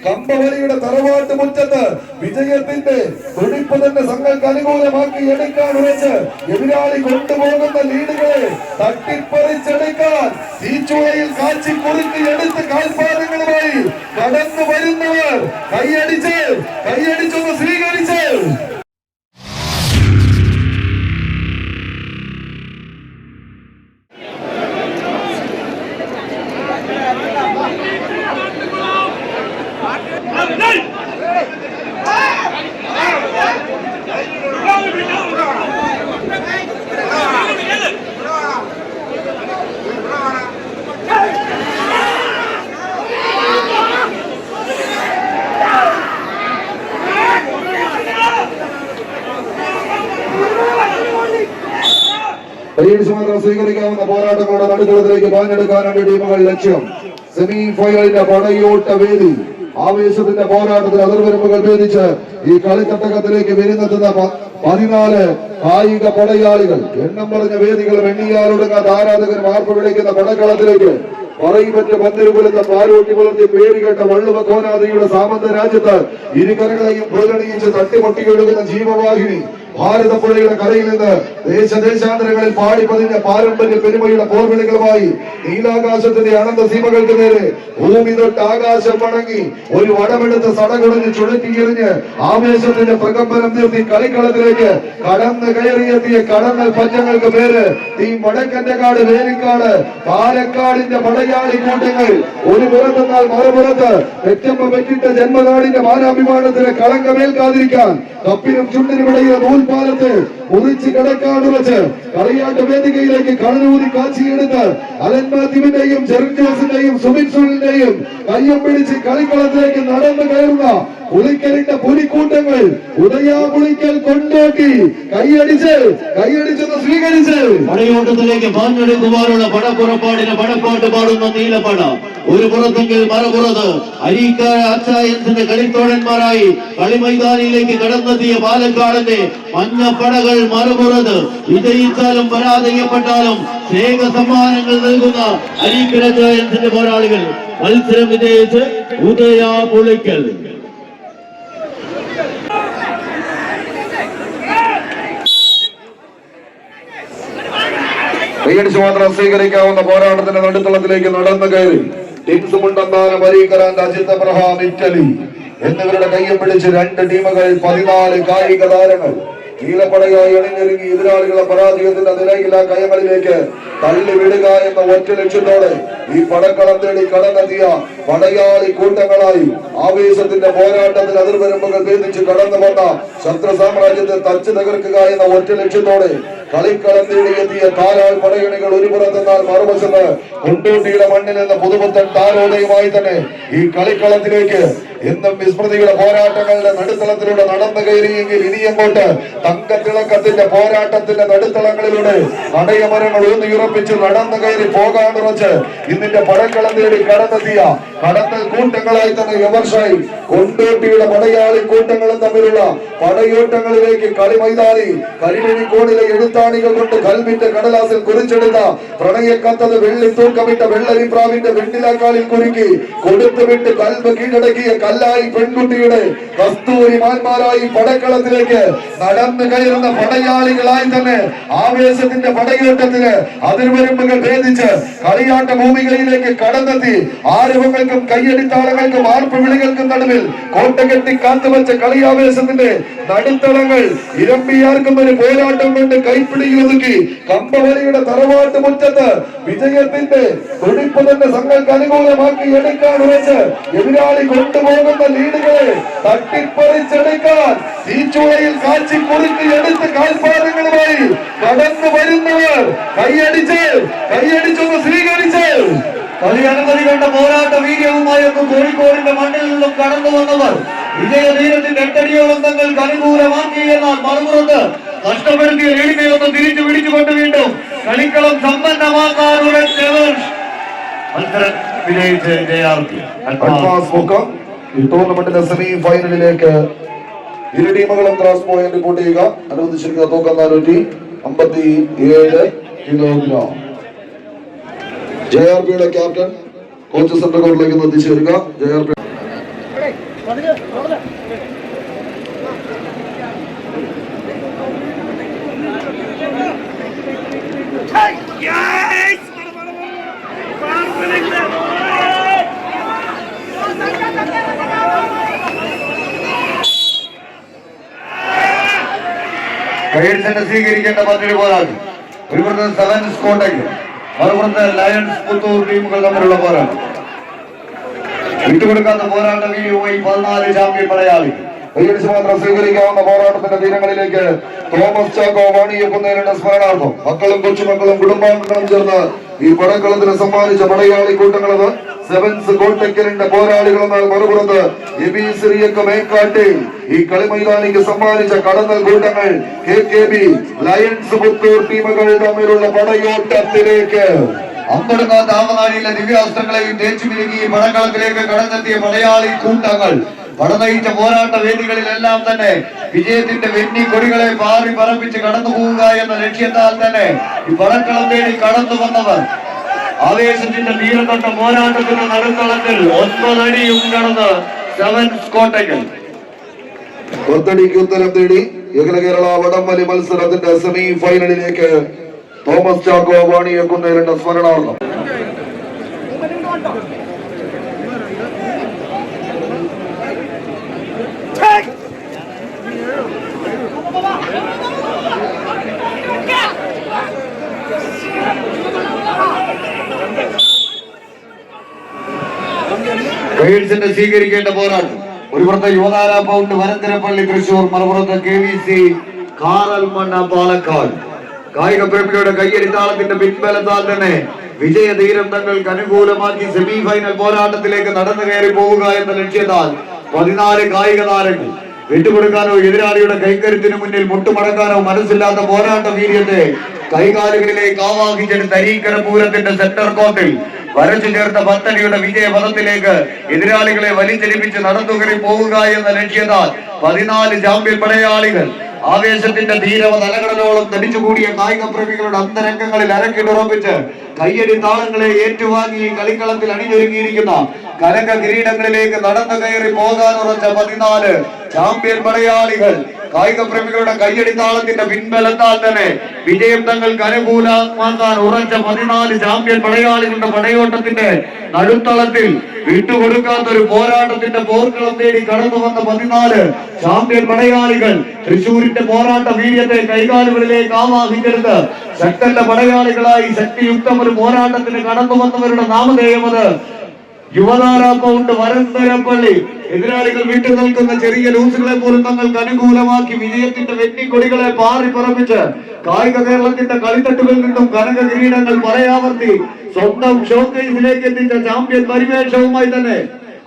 കമ്പവലിയുടെ തറവാട്ട് മുറ്റത്ത് വിജയത്തിന്റെ തുടിപ്പ് തന്നെ തങ്ങൾക്ക് അനുകൂലമാക്കി എടുക്കാൻ ഉറച്ച് എതിരാളി കൊണ്ടുപോകുന്ന ലീഡുകളെ തട്ടിപ്പറിച്ചെടുക്കാൻ തീച്ചുളയിൽ കാച്ചി കുറുക്കി എടുത്ത് കാൽപാദങ്ങളുമായി കടന്നു വരുന്നവർ കൈയടിച്ചൊന്ന് സ്വീകരിച്ച് സ്വീകരിക്കാവുന്ന പോരാട്ടങ്ങളുടെ നടുക്കളത്തിലേക്ക് പാഞ്ഞെടുക്കാനാണ് ടീമുകൾ ലക്ഷ്യം. സെമി ഫൈനലിന്റെ പടയോട്ട വേദി ആവേശത്തിന്റെ പോരാട്ടത്തിൽ അതിർവരമ്പുകൾ ഭേദിച്ച് ഈ കളിത്തട്ടകത്തിലേക്ക് വിരുന്നെത്തുന്ന 14 കായിക പടയാളികൾ. എണ്ണം പറഞ്ഞ വേദികൾ വെണ്ണിയാലൊടുങ്ങാത്ത ആരാധകർ മാർപ്പ് വിളിക്കുന്ന പടക്കളത്തിലേക്ക് പറയിപ്പറ്റ പന്തിരുകുലത്ത പാലോട്ടി പുലർത്തി പേരുകേട്ട വള്ളുവ കോനാദിയുടെ സാമന്ത രാജ്യത്ത് ഇരുകരകളെയും പുലണിയിച്ച് തട്ടിമുട്ടിയൊഴുകുന്ന ജീവവാഹിനി ഭാരതപ്പുഴയുടെ കരയിൽ നിന്ന് ദേശാന്തരങ്ങളിൽ പാടി പതിഞ്ഞ പാരമ്പര്യ പെരുമയുടെ പോർവിളികളുമായി നീലാകാശത്തിന്റെ അനന്ത സീമകൾക്ക് നേരെ ഭൂമി തൊട്ട് ആകാശം വണങ്ങി ഒരു വടമെടുത്ത് സടകുടഞ്ഞ് ചുഴറ്റിയെറിഞ്ഞ് ആവേശത്തിന്റെ പ്രകമ്പനം നിർത്തി കളിക്കളത്തിലേക്ക് കടന്ന് കയറിയെത്തിയ കടന്നൽ പഞ്ചങ്ങൾക്ക് പേര് ടീം വടക്കന്റെ കാട് വേലിക്കാട് പാലക്കാടിന്റെ പടയാളി കൂട്ടങ്ങൾ. ഒരു പുറത്തെന്നാൽ മറുപുറത്ത് പെറ്റമ്മ പെറ്റിട്ട ജന്മനാടിന്റെ മാനാഭിമാനത്തിന് കളങ്കമേൽക്കാതിരിക്കാൻ കപ്പിനും ചുണ്ടിനുമിടയിലെ നൂൽപാലത്ത് ഉറിച്ച് കിടക്കാനുറച്ച് കളിയാട്ട് വേദികയിലേക്ക് കടലൂരി കാച്ചിയെടുത്ത് അലൻ മാത്യുവിന്റെയും ജെറിൻ ജോസിന്റെയും സുമിൻ സുനിന്റെയും കയ്യം പിടിച്ച് കളിക്കളത്തിലേക്ക് നടന്നു കയറുന്ന പുലിക്കലിന്റെ പുലിക്കൂട്ടങ്ങൾ ഉദയാ പുളിക്കൽ കൊണ്ടോട്ടി കൈയടിച്ചൊന്ന് സ്വീകരിച്ച് പടയോട്ടത്തിലേക്ക് പാഞ്ഞെടുക്കുവാനുള്ള പടപ്പുറപ്പാടിന് പടപ്പാട്ട് പാടുന്ന നീലപ്പട. ഒരു പുറത്തെങ്കിൽ മറുപുറത്ത് അരീക്കാര അച്ചായൻസിന്റെ കളിത്തോഴന്മാരായി കളിമൈതാനിയിലേക്ക് കടന്നെത്തിയ പാലക്കാടിന്റെ മഞ്ഞപ്പടകൾ മറുപുറത്ത്. വിജയിച്ചാലും പരാജയപ്പെട്ടാലും സ്നേഹ സമ്മാനങ്ങൾ നൽകുന്ന അരീക്കര അച്ചായൻസിന്റെ പോരാളികൾ. മത്സരം വിജയിച്ച് ഉദയാ പുളിക്കൽ. കൈയടിച്ചു മാത്രം സ്വീകരിക്കാവുന്ന പോരാട്ടത്തിന്റെ നടുത്തളത്തിലേക്ക് നടന്നു കയറി ടിൻസ് മുണ്ടന്താനം പരീക്കറാന്റെ അജിത് അബ്രഹാം ഇറ്റലി എന്നിവരുടെ കയ്യം പിടിച്ച് 2 ടീമുകൾ 14 കായിക താരങ്ങൾ നീലപ്പടയായി അണിഞ്ഞൊരുങ്ങി എതിരാളികളെ പരാജയത്തിന്റെ നിലയില്ല കയങ്ങളിലേക്ക് തള്ളി വിടുക എന്ന ഒറ്റ ലക്ഷ്യത്തോടെ ഈ പടക്കളം തേടി കടന്നെത്തിയ പടയാളി കൂട്ടങ്ങളായി ആവേശത്തിന്റെ പോരാട്ടത്തിൽ അതിർവരമ്പുകൾ ഭേദിച്ച് കടന്നു വന്ന ശത്രു സാമ്രാജ്യത്തെ തച്ച് തകർക്കുക എന്ന ഒറ്റ ലക്ഷ്യത്തോടെ കളിക്കളം തേടിയെത്തിയ കാലാൾ പടയണികൾ ഒരു പുറത്തെന്നാൽ മറുവശത്ത് കൊണ്ടോട്ടിയുടെ മണ്ണിൽ നിന്ന് പുതുപുത്തൻ താരോദയമായി തന്നെ ഈ കളിക്കളത്തിലേക്ക് എന്നും വിസ്മൃതിയുടെ പോരാട്ടങ്ങളുടെ നടുത്തളത്തിലൂടെ നടന്നു കയറിയെങ്കിൽ ഇനിയങ്ങോട്ട് തങ്കത്തിളക്കത്തിന്റെ പോരാട്ടത്തിന്റെ നടുത്തളങ്ങളിലൂടെ അടയമരങ്ങൾ ഊന്നിയുറപ്പിച്ച് നടന്നു കയറി പോകാനുറച്ച് ഇന്നിന്റെ പടക്കളം തേടി കടന്നെത്തിയ കടന്നൽ കൂട്ടങ്ങളായി തന്നെ എവർഷായി കൊണ്ടോട്ടിയുടെ പടയാളി കൂട്ടങ്ങളും തമ്മിലുള്ള പടയോട്ടങ്ങളിലേക്ക് കളിമൈതാനി കരിമണിക്കോണിലെ എഴുത്താണികൾ കൊണ്ട് കൽവിന്റെ കടലാസിൽ കുറിച്ചെടുത്ത പ്രണയക്കത്തത് വെള്ളി തൂക്കമിട്ട വെള്ളരിപ്രാവിന്റെ വെണ്ണിലാക്കാളിൽ കുരുക്കി കൊടുത്തുവിട്ട് കൽവ് കീഴടക്കിയ കല്ലായി പെൺകുട്ടിയുടെ കസ്തൂരി മാന്മാരായി പടക്കളത്തിലേക്ക് നടന്നു കയറുന്ന പടയാളികളായി തന്നെ ആവേശത്തിന്റെ പടയോട്ടത്തിന് അതിർവരമ്പുകൾ ഭേദിച്ച് കളിയാട്ട ഭൂമികയിലേക്ക് കടന്നെത്തി ആരവങ്ങൾക്കും കയ്യടിത്താളങ്ങൾക്കും ആർപ്പ് വിളികൾക്കും നടുവിൽ കോട്ടകെട്ടി കാത്തുവച്ച കളിയാവേശത്തിന്റെ നടുത്തളങ്ങൾ ഇരമ്പിയാർക്കും ഒരു പോരാട്ടം കൊണ്ട് കൈപ്പിടിയിൽ ഒതുക്കി കമ്പവലിയുടെ തറവാട്ട് മുറ്റത്ത് വിജയത്തിന്റെ തുടിപ്പ് തന്നെ തങ്ങൾക്ക് അനുകൂലമാക്കി എടുക്കാൻ ഉറച്ച് എതിരാളി കൊണ്ടുപോകുന്ന ലീഡുകളെ തട്ടിപ്പറിച്ചെടുക്കാൻ തീച്ചുളയിൽ കാച്ചി കുറുക്കി എടുത്ത് കാൽപാദങ്ങളുമായി കടന്നു വരുന്നവർ കൈയടിച്ചൊന്ന് സ്വീകരിച്ച് കളി അനുമതി കണ്ട പോരാട്ട വീര്യവുമായൊക്കെ കോഴിക്കോടിന്റെ മണ്ണിൽ നിന്നും കടന്നു വന്നവർ വിജയതീരത്തിന്റെ 8 അടിയോളം തങ്ങൾക്ക് അനുകൂലമാക്കി എന്നാൽ മറുപുറത്ത് കഷ്ടപ്പെടുത്തിയ ലീഡിനെയൊന്ന് തിരിച്ചു പിടിച്ചുകൊണ്ട് വീണ്ടും കളിക്കളം സമ്പന്നമാക്കാനുള്ള മത്സരം വിജയിച്ച് ഈ ടൂർണമെന്റിന്റെ സെമി ഫൈനലിലേക്ക് ഇരു ടീമുകളും ക്രോസ് പോയിന്റ് റിപ്പോർട്ട് ചെയ്യുക. അനുവദിച്ചിരിക്കുന്ന തൂക്കം 457 kilogram. JRP captain coach centre കോർട്ടിലേക്ക് എത്തിച്ചേരുക. JRP കൈയടിച്ച് സ്വീകരിക്കേണ്ട മറ്റൊരു പോരാട്ടം. ഒരു പുറത്ത് സെവൻസ് കോട്ടയ്ക്ക്, മറുപുറത്ത് ലയൺസ് പുത്തൂർ ടീമുകൾ തമ്മിലുള്ള പോരാട്ടം. വിട്ടുകൊടുക്കാത്ത പോരാട്ട വീര്യവുമായി 14 ചാമ്പ്യൻ പടയാളി. കൈയടിച്ച് മാത്രം സ്വീകരിക്കാവുന്ന പോരാട്ടത്തിന്റെ തീരങ്ങളിലേക്ക് തോമസ് ചാക്കോ വാണിയക്കുന്നതിനുള്ള സ്മരണാർത്ഥം മക്കളും കൊച്ചുമക്കളും കുടുംബാംഗങ്ങളും ചേർന്ന് ഈ പടക്കളത്തിന് സമ്മാനിച്ച പടയാളി കൂട്ടങ്ങളത് സെവൻസ് കോട്ടയ്ക്കലിന്റെ പോരാളികളെന്നാൽ മറുപുറത്ത് എബിസിറിയൊക്കെ മേക്കാട്ടി ഈ കളിമൈതാനിക്ക് സമ്മാനിച്ച കടന്നൽ കൂട്ടങ്ങൾ KKB ലയൺസ് പുത്തൂർ ടീമുകൾ തമ്മിലുള്ള പടയോട്ടത്തിലേക്ക് അമ്പടുങ്ങാത്ത ആവനാഴിയിലെ ദിവ്യാസ്ത്രങ്ങളെയും തേച്ചു മിനുകി പടക്കളത്തിലേക്ക് കടന്നെത്തിയ പടയാളി കൂട്ടങ്ങൾ പടനയിച്ച പോരാട്ട വേദികളിലെല്ലാം തന്നെ വിജയത്തിന്റെ വെന്നി കൊടികളെ പാറി പറപ്പിച്ച് കടന്നു പോവുക എന്ന ലക്ഷ്യത്താൽ തന്നെ ഈ പടക്കളം തേടി കടന്നു വന്നവർ ആവേശത്തിന്റെ നീലത്തൊട്ട പോരാട്ടത്തിന്റെ നടുത്തളത്തിൽ 9 അടിയും കടന്ന് സെവൻസ് കോട്ടയ്ക്കൽ. 10 അടിക്ക് ഉത്തരം തേടി അഖില കേരള വടംവലി മത്സരത്തിന്റെ സെമി ഫൈനലിലേക്ക് തോമസ് ചാക്കോ വാണിയക്കുന്നതിന്റെ സ്മരണാർത്ഥം കൈയടിച്ചിട്ട് സ്വീകരിക്കേണ്ട പോരാട്ടം. ഒരു പുറത്ത് യുവതാര പൗണ്ട് വരന്തരപ്പള്ളി തൃശൂർ, മറുപുറത്ത് KVC കാറൽമണ്ണ പാലക്കാട്. കായിക പ്രേമികളുടെ കയ്യടിത്താളത്തിന്റെ പിൻബലത്താൽ തന്നെ വിജയതീരം തങ്ങൾക്ക് അനുകൂലമാക്കി സെമി ഫൈനൽ പോരാട്ടത്തിലേക്ക് നടന്നു കയറി പോവുക എന്ന ലക്ഷ്യത്താൽ 14 കായിക താരങ്ങൾ വിട്ടുകൊടുക്കാനോ എതിരാളിയുടെ കൈക്കരുത്തിന് മുന്നിൽ മുട്ടുമടക്കാനോ മനസ്സില്ലാത്ത പോരാട്ട വീര്യത്തെ കൈകാലുകളിലേക്ക് ആവാഹിച്ചെടുത്ത അരീക്കര പൂരത്തിന്റെ സെന്റർ കോർട്ടിൽ വരച്ചു ചേർത്ത 10 അടിയുടെ വിജയപഥത്തിലേക്ക് എതിരാളികളെ വലിച്ചെലിപ്പിച്ച് നടന്നുകയറി പോവുക എന്ന ലക്ഷ്യത്താൽ 14 ചാമ്പ്യൻ പടയാളികൾ ആവേശത്തിന്റെ ധീരവ തലകടലോളം തടിച്ചുകൂടിയ കായിക പ്രേമികളുടെ അന്തരംഗങ്ങളിൽ അരക്കിടുറപ്പിച്ച് കയ്യടി താളങ്ങളെ ഏറ്റുവാങ്ങി കളിക്കളത്തിൽ അണിഞ്ഞൊരുങ്ങിയിരിക്കുന്ന കനക കിരീടങ്ങളിലേക്ക് നടന്നു കയറി പോകാനുറച്ച 14 ചാമ്പ്യൻ പടയാളികൾ കായിക പ്രേമികളുടെ കയ്യടി താളത്തിന്റെ പിൻബലത്താൽ തന്നെ വിജയം തങ്ങൾക്ക് അനുകൂലമാക്കാൻ ഉറച്ച 14 ചാമ്പ്യൻ പടയാളികളുടെ പടയോട്ടത്തിന്റെ നടുത്തളത്തിൽ വിട്ടുകൊടുക്കാത്ത ഒരു പോരാട്ടത്തിന്റെ പോർക്കളം തേടി കടന്നു വന്ന 14 ചാമ്പ്യൻ പടയാളികൾ തൃശൂരിന്റെ പോരാട്ട വീര്യത്തെ കൈകാലുകളിലേക്ക് ആവാഹിക്കരുത് ശക്തന്റെ പടയാളികളായി ശക്തിയുക്തം ഒരു പോരാട്ടത്തിന് കടന്നു വന്നവരുടെ നാമധേയം അത് യുവതാര പൗണ്ട് വരന്തരപ്പള്ളി. എതിരാളികൾ വിട്ടു നിൽക്കുന്ന ചെറിയ ലൂസുകളെ പോലും തങ്ങൾക്ക് അനുകൂലമാക്കി വിജയത്തിന്റെ വെന്നിക്കൊടികളെ പാറി പറപ്പിച്ച് കായിക കേരളത്തിന്റെ കളിത്തട്ടുകളിൽ നിന്നും കനക കിരീടങ്ങൾ പറയാവർത്തി സ്വന്തം ഷോക്കേസിലേക്ക് എത്തിച്ച ചാമ്പ്യൻ പരിവേഷവുമായി തന്നെ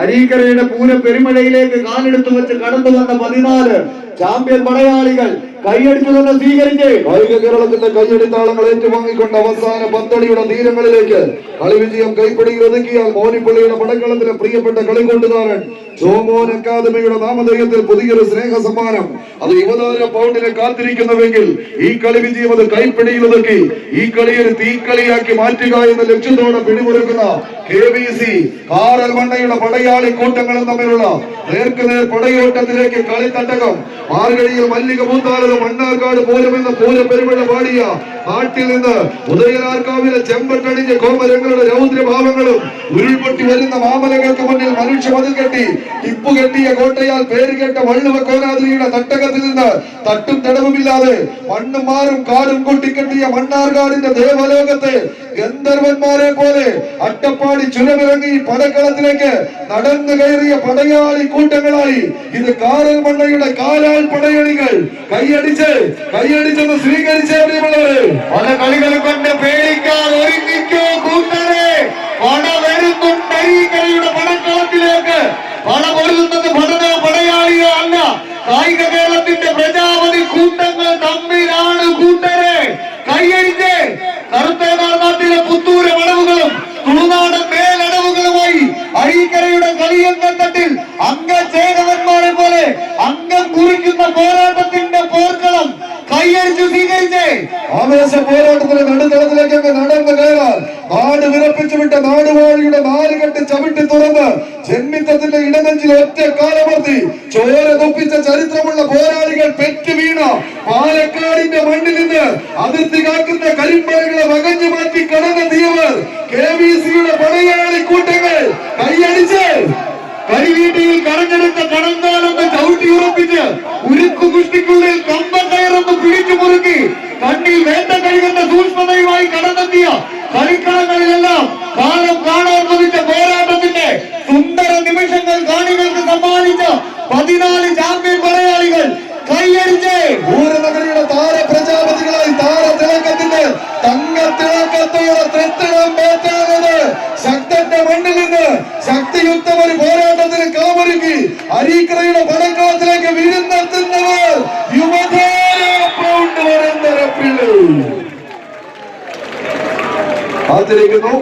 അരീക്കരയുടെ പൂര പെരുമഴയിലേക്ക് കാലെടുത്തു വെച്ച് കടന്നു വന്ന 14 ചാമ്പ്യൻ പടയാളികൾ കൈയടിച്ചു തന്നെ സ്വീകരിച്ച് കായിക കേരളത്തിന്റെ കയ്യടിത്താളങ്ങൾ ഏറ്റുവാങ്ങിക്കൊണ്ട് അവസാന 10 അടിയുടെ തീരങ്ങളിലേക്ക് കളി വിജയം കൈപ്പിടിയിൽ ഒതുക്കിയാൽ മോനിപ്പള്ളിയുടെ പടക്കളത്തിലെ പ്രിയപ്പെട്ട കളികൊണ്ടുകാരൻ ജോമോൻ അക്കാദമിയുടെ നാമധേയത്തിൽ പുതിയൊരു സ്നേഹ സമ്മാനം അത് 20,000 പൗണ്ടിനെ കാത്തിരിക്കുന്നുവെങ്കിൽ ഈ കളി വിജയം അത് കൈപ്പിടിയിൽ ഒതുക്കി ഈ കളിയൊരു തീക്കളിയാക്കി മാറ്റുക എന്ന ലക്ഷ്യത്തോടെ പിടിമുറുക്കുന്ന KVC കാറൽമണ്ണയുടെ പടയാളി കൂട്ടങ്ങളും തമ്മിലുള്ള നേർക്കുനേർ പടയോട്ടത്തിലേക്ക് കളിത്തട്ടകം മാർഗഴിയിൽ മല്ലിക പൂത്താലത് മണ്ണാർക്കാട് പോരുമെന്ന പൂര പെരുമഴ പാടിയ നാട്ടിൽ നിന്ന് ഉദയനാർക്കാവിലെ ചെമ്പട്ടണിഞ്ഞ കോമരങ്ങളുടെ രൗദ്രഭാവങ്ങളും ഉരുൾപൊട്ടി വരുന്ന മാമലകൾക്ക് മുന്നിൽ മനുഷ്യ മതിൽ കെട്ടി ടിപ്പു കെട്ടിയ കോട്ടയാൽ പേരുകേട്ട വള്ളുവ കോനാദ്രിയുടെ തട്ടകത്തിൽ നിന്ന് തട്ടും തടവുമില്ലാതെ മണ്ണും മാറും കാടും കൂട്ടിക്കെട്ടിയ മണ്ണാർക്കാടിന്റെ ദേവലോകത്തെ ഗന്ധർവന്മാരെ പോലെ അട്ടപ്പാടി ചുരമിറങ്ങി പടക്കളത്തിലേക്ക് നടന്നു കയറിയ പടയാളി കൂട്ടങ്ങളായി ഇത് കാറൽമണ്ണയുടെ കാലാൽ പടയണികൾ കൈയടിച്ചെന്ന് സ്വീകരിച്ചേ പ്രിയമുള്ളവരെ. പല കളികൾ കൊണ്ട് പേടിക്കാൻ ഒരുങ്ങിക്കോ കൂട്ടരെ. പട വരുന്നുണ്ട് അരീക്കരയുടെ പടക്കളത്തിലേക്ക്. പട പൊരുതുന്നത് പടനോ പടയാളിയോ അല്ല, കായിക കേരളത്തിന്റെ പ്രജാപതി കൂട്ടങ്ങൾ തമ്മിലാണ് കൂട്ടരെ. കൈയടിച്ച് കറുത്തേനാർ നാട്ടിലെ പുത്തൂര വളവുകളും തുളുനാടൻ മേലടവുകളുമായി അരീക്കരയുടെ കളിയങ്കത്തട്ടിൽ അംഗചേതവന്മാരെ പോലെ അംഗം കുറിക്കുന്ന പോരാട്ടത്തിന്റെ പോർക്കളം കൈയടിച്ചു സ്വീകരിച്ചേ ആവേശ പോരാട്ടത്തിന്റെ നടുത്തളത്തിലേക്ക് നടന്നു കയറാൻ നാട് വിറപ്പിച്ചു വിട്ട നാടുവാഴിയുടെ 4 കെട്ട് ചവിട്ടി തുറന്ന് ജന്മിത്തത്തിന്റെ ഇടനെഞ്ചിൽ ഒറ്റ കാലമർത്തി ചോര തൊപ്പിച്ച ചരിത്രമുള്ള പോരാളികൾ പെറ്റു വീണ പാലക്കാടിന്റെ മണ്ണിൽ നിന്ന് അതിർത്തി കാക്കുന്ന കരിമ്പറകളെ വകഞ്ഞു മാറ്റി കടന്നെത്തിയവർ KVC-യുടെ പടയാളി കൂട്ടങ്ങൾ കൈയടിച്ച് കരിവീട്ടിയിൽ കടഞ്ഞെടുത്ത കടങ്കാലൊന്ന് ചവിട്ടി ഉറപ്പിച്ച് ഉരുക്കു കുഷ്ടിക്കുള്ളിൽ കമ്പക്കയറൊന്ന് പിടിച്ചു മുറുക്കി കണ്ണിൽ വേണ്ട കഴിയുന്ന സൂക്ഷ്മതയുമായി കടന്നെത്തിയ കളിക്കളങ്ങളിലെല്ലാം കാലം കാണാൻ കൊതിച്ച പോരാട്ടത്തിന്റെ സുന്ദര നിമിഷങ്ങൾ കാണികൾക്ക് സമ്മാനിച്ച 14 ചാമ്പ്യൻ പടയാളികൾ കൈയടിച്ച് പൂരനഗരിയുടെ താര പ്രജാപതികളായി താര തിളക്കത്തിന്റെ തങ്കത്തിളക്കത്തോടെ തെത്തിടം പേറ്റാനത് ശക്തന്റെ മണ്ണിൽ നിന്ന് ശക്തിയുക്തം ഒരു പോരാട്ടത്തിന് കാമൊരുക്കി അരീക്കരയുടെ പടക്കളത്തിലേക്ക് വീഴുന്നെത്തുന്നവർ യുവതാര കാത്തിരിക്കുന്നു.